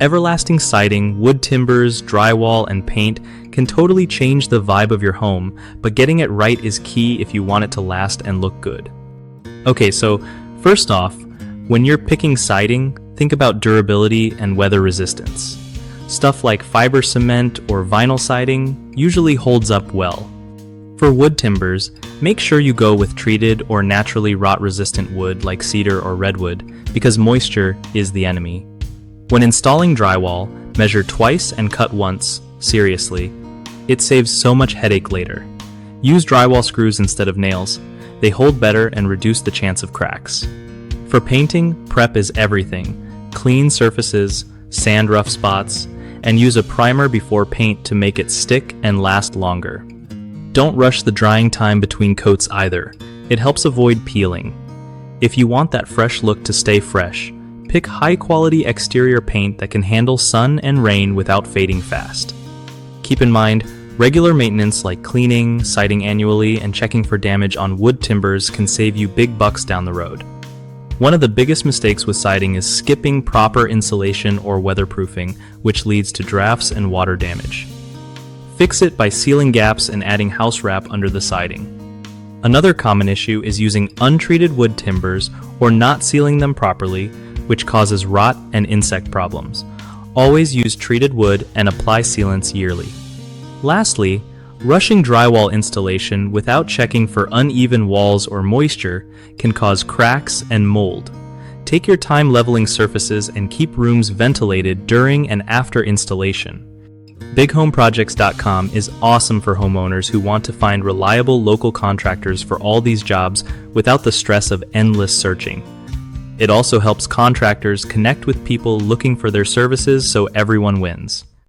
Everlasting siding, wood timbers, drywall, and paint can totally change the vibe of your home, but getting it right is key if you want it to last and look good. Okay, so first off, when you're picking siding, think about durability and weather resistance. Stuff like fiber cement or vinyl siding usually holds up well. For wood timbers, make sure you go with treated or naturally rot-resistant wood like cedar or redwood, because moisture is the enemy. When installing drywall, measure twice and cut once, seriously. It saves so much headache later. Use drywall screws instead of nails. They hold better and reduce the chance of cracks. For painting, prep is everything. Clean surfaces, sand rough spots, and use a primer before paint to make it stick and last longer. Don't rush the drying time between coats either. It helps avoid peeling. If you want that fresh look to stay fresh, pick high-quality exterior paint that can handle sun and rain without fading fast. Keep in mind, regular maintenance like cleaning, siding annually, and checking for damage on wood timbers can save you big bucks down the road. One of the biggest mistakes with siding is skipping proper insulation or weatherproofing, which leads to drafts and water damage. Fix it by sealing gaps and adding house wrap under the siding. Another common issue is using untreated wood timbers or not sealing them properly, which causes rot and insect problems. Always use treated wood and apply sealants yearly. Lastly, rushing drywall installation without checking for uneven walls or moisture can cause cracks and mold. Take your time leveling surfaces and keep rooms ventilated during and after installation. BigHomeProjects.com is awesome for homeowners who want to find reliable local contractors for all these jobs without the stress of endless searching. It also helps contractors connect with people looking for their services so everyone wins.